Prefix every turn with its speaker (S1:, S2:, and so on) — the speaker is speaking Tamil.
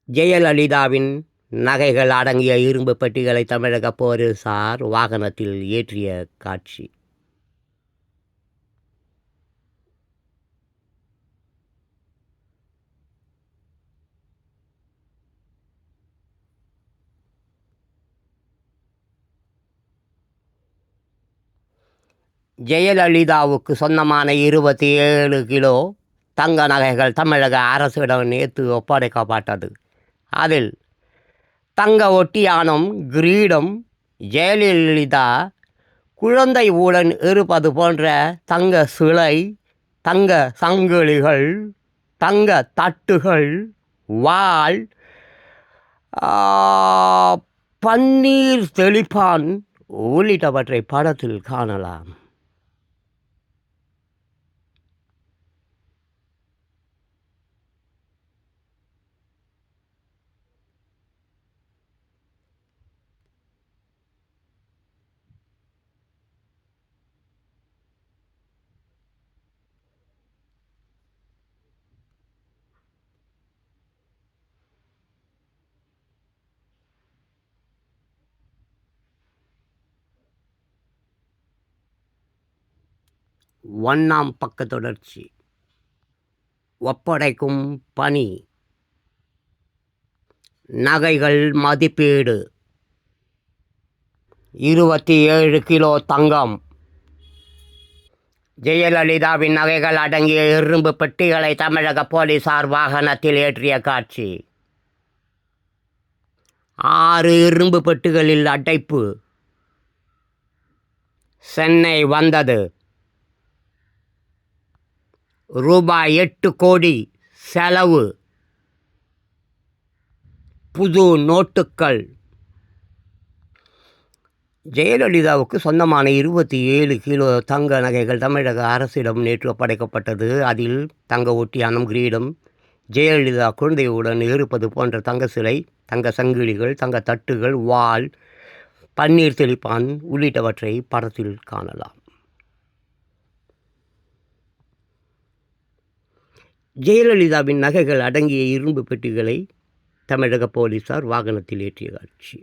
S1: ஜெயலலிதாவின் நகைகள் அடங்கிய இரும்பு பெட்டிகளை தமிழக போலீசார் வாகனத்தில் ஏற்றிய காட்சி. ஜெயலலிதாவுக்கு சொந்தமான 27 கிலோ தங்க நகைகள் தமிழக அரசிடம் நேற்று ஒப்படைக்கப்பட்டது. அதில் தங்க ஒட்டியானம், கிரீடம், ஜெயலலிதா குழந்தையுடன் இருப்பது போன்ற தங்க சிலை, தங்க சங்கிலிகள், தங்க தட்டுகள், வாள், பன்னீர் தெளிப்பான் உள்ளிட்டவற்றை படத்தில் காணலாம். ஒன்றாம் பக்க தொடர்ச்சி. ஒப்படைக்கும் பணி. நகைகள் மதிப்பீடு 27 கிலோ தங்கம். ஜெயலலிதாவின் நகைகள் அடங்கிய இரும்பு பெட்டிகளை தமிழக போலீசார் வாகனத்தில் ஏற்றிய காட்சி. 6 இரும்பு பெட்டிகளில் அடைப்பு. சென்னை வந்தது. ரூபாய் 8 கோடி செலவு. புது நோட்டுகள். ஜெயலலிதாவுக்கு சொந்தமான 27 கிலோ தங்க நகைகள் தமிழக அரசிடம் நேற்று ஒப்படைக்கப்பட்டது. அதில் தங்க ஒட்டியானம், கிரீடம், ஜெயலலிதா குழந்தையுடன் இருப்பது போன்ற தங்க சிலை, தங்க சங்கிலிகள், தங்க தட்டுகள், வாள், பன்னீர் தெளிப்பான் உள்ளிட்டவற்றை படத்தில் காணலாம். ஜெயலலிதாவின் நகைகள் அடங்கிய இரும்பு பெட்டிகளை தமிழக போலீசார் வாகனத்தில் ஏற்றிய காட்சி.